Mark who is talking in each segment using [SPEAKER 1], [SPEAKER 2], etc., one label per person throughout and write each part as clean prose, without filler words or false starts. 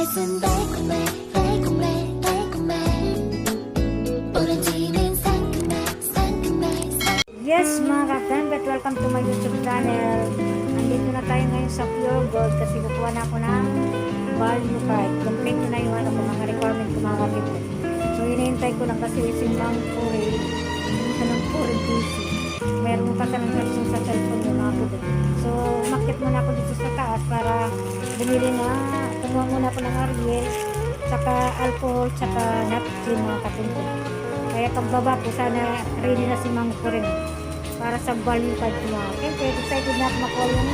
[SPEAKER 1] 입맛은 달콤해 달콤해 달콤해 오렌지는 상큼해 상큼해
[SPEAKER 2] Yes mga kakambet, welcome to my YouTube channel. Nandito na tayo ngayon sa Pure Gold kasi kukuha na ako ng value card. Complete ko na yung mga requirement ko mga kakambet. So hinihintay ko lang kasi si Mang Puri, ng Puri PC. Meron pa ng version sa cellphone yung mga kakambet. So umakit muna ako dito sa taas para bumili na, kumuha muna ako ng Ariel, tsaka alcohol, tsaka napkin mga kakambet. Kaya pagbaba ko, sana ready na si Mang Puri para sa value card ko mga kempet. Excited na ako makuha yung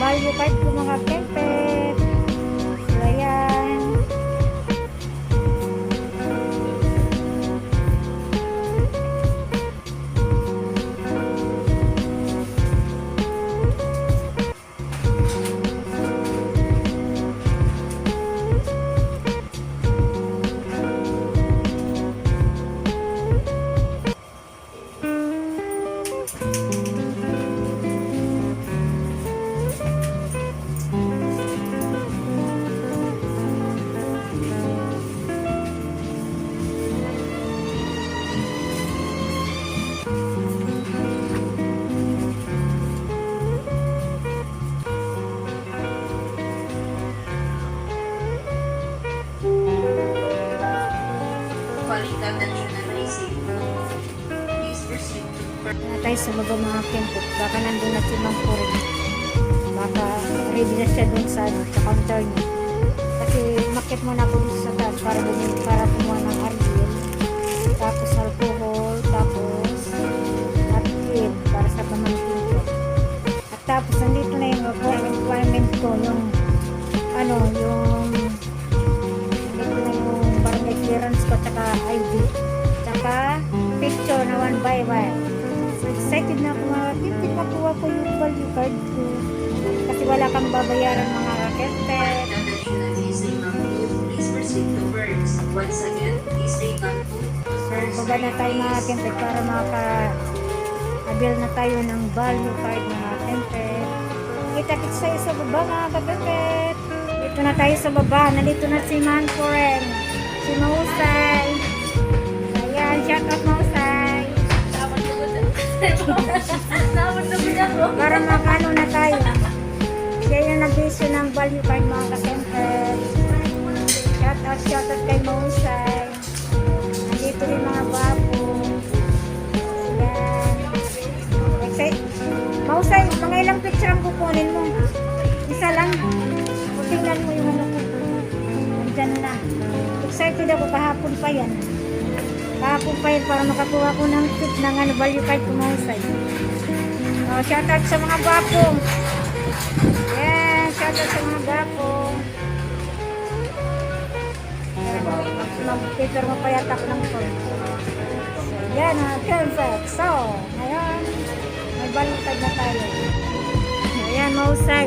[SPEAKER 2] value card ko mga kempet. So ayan. Tayo sa mga kempet. Baka nandun na si Mang Puri. Baka ready na siya dun sa counter niya. Kasi makit muna ako dito sa taas para kumuha ng Ariel. Tapos alcohol. Tapos napkin para sa pamangkin ko. At tapos nandito na yung requirement ko. Yung nandito na yung barangay clearance ko tsaka ID. Tsaka picture na 1 by 1. So excited na ako mga kempet, makuha ko yung value card ko. Kasi wala kang babayaran mga kempet. So baba na tayo mga kempet para maka-avail na tayo ng value card mga kempet. Kita-kits tayo sa baba mga kempet. Dito na tayo sa baba. Nandito na si Man Foren, si Mausay. Ayan, shout out Mausay. Para makano na tayo. Siya yung nag-issue ng value card mga ka-kempet. Shout out kay Mausay. Nandito rin mga bapo. Ayan. Mausay, mga ilang picture ang kukunin mo? Isa lang. O tingnan mo yung ano ko. Nandyan na. Excited ako, kahapon pa yan. Kahapon pa yan para makakuha ko ng tip ng value card ko Mausay. Shout out sa mga bapo. Yan, shout out sa mga bapo. Mag-paper mo pa yata ko ng phone. Yan, perfect. So, ngayon, may value card na tayo. Ayan, Mausay.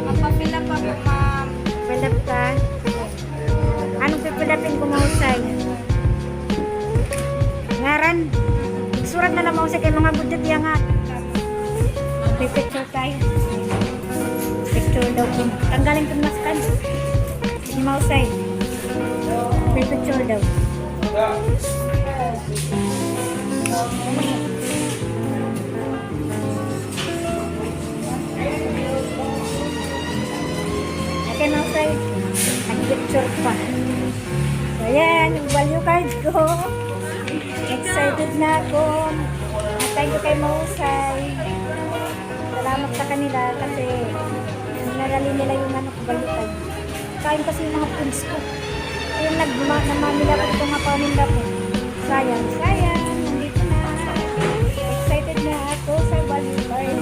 [SPEAKER 3] Magpapila pa po, ma'am.
[SPEAKER 2] Pilap ka. Anong pipilapin ko Mausay? Ngaran. Surat na lang Mausay kay mga budget yan nga. Picture tayo. Picture daw ko. Tanggalin ko maskan. Si Mausay. Picture daw. Okay Mausay. Nag-picture pa. So ayan, yung value card ko. Excited na ako. Thank you kay Mausay. Salamat sa kanila kasi narali nila yung value card. Kain kasi yung mga foods ko. Yung namamila ko ito nga paminda ko. Sayang. Nandito na. Excited na ako sa value card.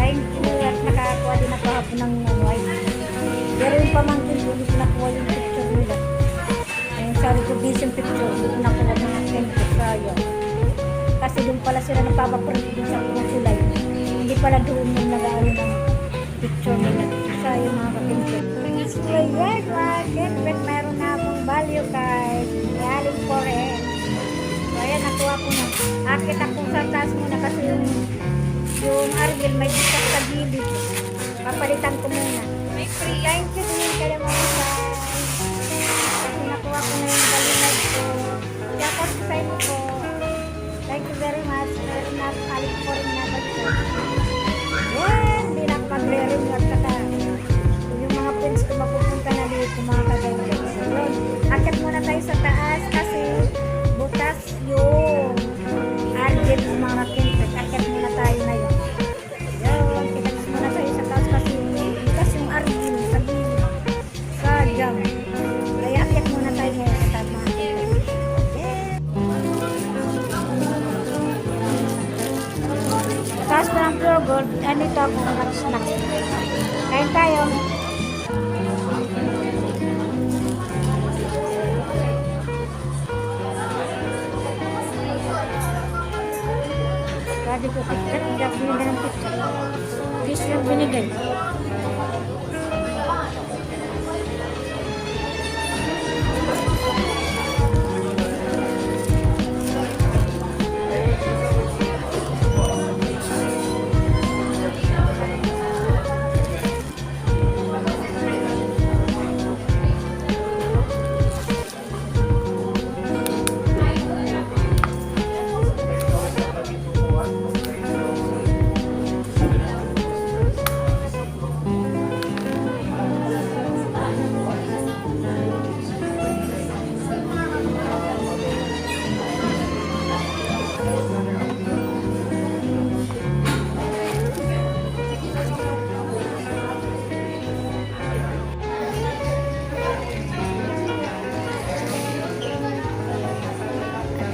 [SPEAKER 2] Thank you at nakakuha din ako hapon ng white. Pero yung pamangkin ko, hindi ko nakuha yung picture nila. Ayun, sabi ko, vision picture. Hindi ko nakuha ng picture. Sayang. Kasi doon pala sila nagpapaprint doon sa kulay. Hindi pala doon yung nag-aaral ng picture nila. Sayang mga kapinpit. So ayan mga kempet, mayroon na akong value card. Galing Foren. So ayan, nakuha ko na. Akit ako sa taas muna kasi yung Ariel may bitak sa gilid. Papalitan ko muna.
[SPEAKER 3] May free.
[SPEAKER 2] Thank you din kay Mausay. Kasi nakuha ko na yung balinag ko. Dapat sa inyo po. Thank you very much. Meron na kalit po rin na bagay. Yan, hindi na pagre-ring at saka yung mga friends ko mapupunta na dito mga kagawin. So yun, akit muna tayo sa taas kasi butas yung argent ng mga kintek. Akit muna tayo ngayon. Yun, kita muna tayo sa taas kasi butas yung argent sa gilid. Sa jam. Kaya akit muna tayo ngayon sa taas mga kintek. Yeah. Taas pa ng Pure Gold, ano ito ako nag-snack. Kain tayo. Sabi ko, picture, hindi ako binigay ng picture. Fish yung binigay.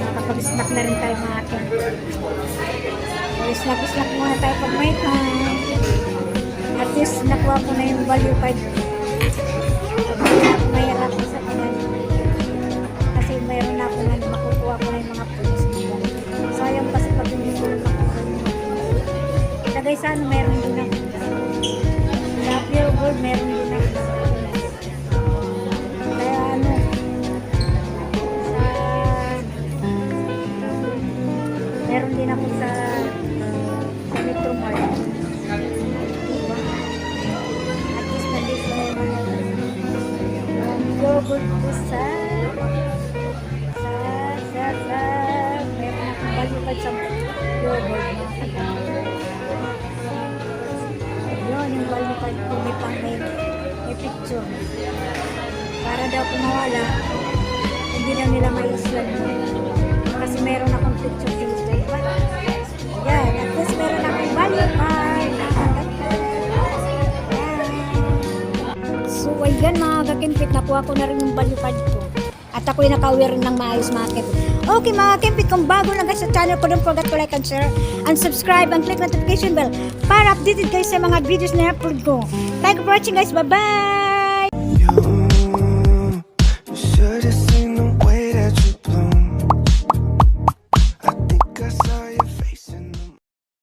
[SPEAKER 2] Nakapag-snack na rin tayo mga atin. So, snack muna tayo pag may time. At least nakuha ko na yung value card. Mahirap sa kanan. Kasi mayroon na ako na makukuha ko na yung mga points. Sayang kasi pag hindi ko makukuha yung mga points. Tagay sana mayroon din ako. Sa Pure Gold mayroon din ako. Kaya ano, meron din ako sa Metro Mart. Diba? At least nandito na yung mga yogurt ko sa meron akong balibad sa yogurt. Yun, yung balibad ko may picture. Para daw kung mawala, hindi na nila ma-islan. Kasi meron akong picture dito. Yan, at least meron akong value card. So, ayan mga kakimpit, nakuha ko na rin yung value card ko. At ako'y nakauwi rin ng maayos mga kimpit. Okay mga kimpit, kung bago lang kayo sa channel ko, don't forget to like and share and subscribe and click notification bell para updated kayo sa mga videos na upload ko. Thank you for watching guys. Bye-bye!